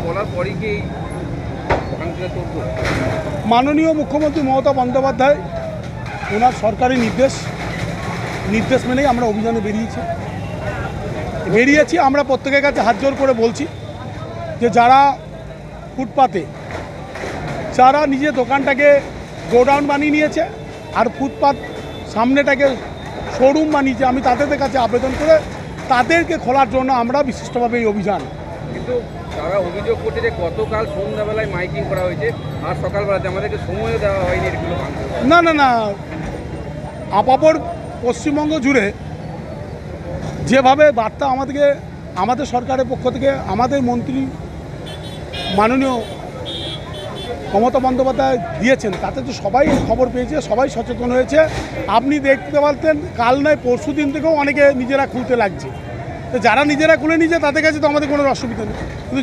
বলার পরই কি ভাঙচুরে তোড়জোড়? মাননীয় মুখ্যমন্ত্রী মমতা বন্দ্যোপাধ্যায় ওনার সরকারি নির্দেশ মেনেই আমরা অভিযানে বেরিয়েছি। আমরা প্রত্যেকের কাছে হাত জোর করে বলছি যে যারা ফুটপাতে যারা নিজের দোকানটাকে গোডাউন বানিয়ে নিয়েছে আর ফুটপাত সামনেটাকে শোরুম বানিয়েছে, আমি তাদের কাছে আবেদন করে তাদেরকে খোলার জন্য আমরা বিশিষ্টভাবে এই অভিযান। কিন্তু তারা অভিযোগ করছে যে গতকাল সন্ধ্যাবেলায় মাইকিং করা হয়েছে আর সকালবেলাতে আমাদেরকে সময়ও দেওয়া হয়নি এগুলো ভাঙতে। না আপাপর পশ্চিমবঙ্গ জুড়ে যেভাবে বার্তা আমাদের সরকারের পক্ষ থেকে আমাদের মন্ত্রী মাননীয় মমতা বন্দ্যোপাধ্যায় দিয়েছেন, তাতে তো সবাই খবর পেয়েছে, সবাই সচেতন হয়েছে। আপনি দেখতে পারতেন কাল নয় পরশু দিন থেকেও অনেকে নিজেরা খুলতে লাগছে। তো যারা নিজেরা খুলে নিয়েছে তাদের কাছে তো আমাদের কোনো অসুবিধা নেই, কিন্তু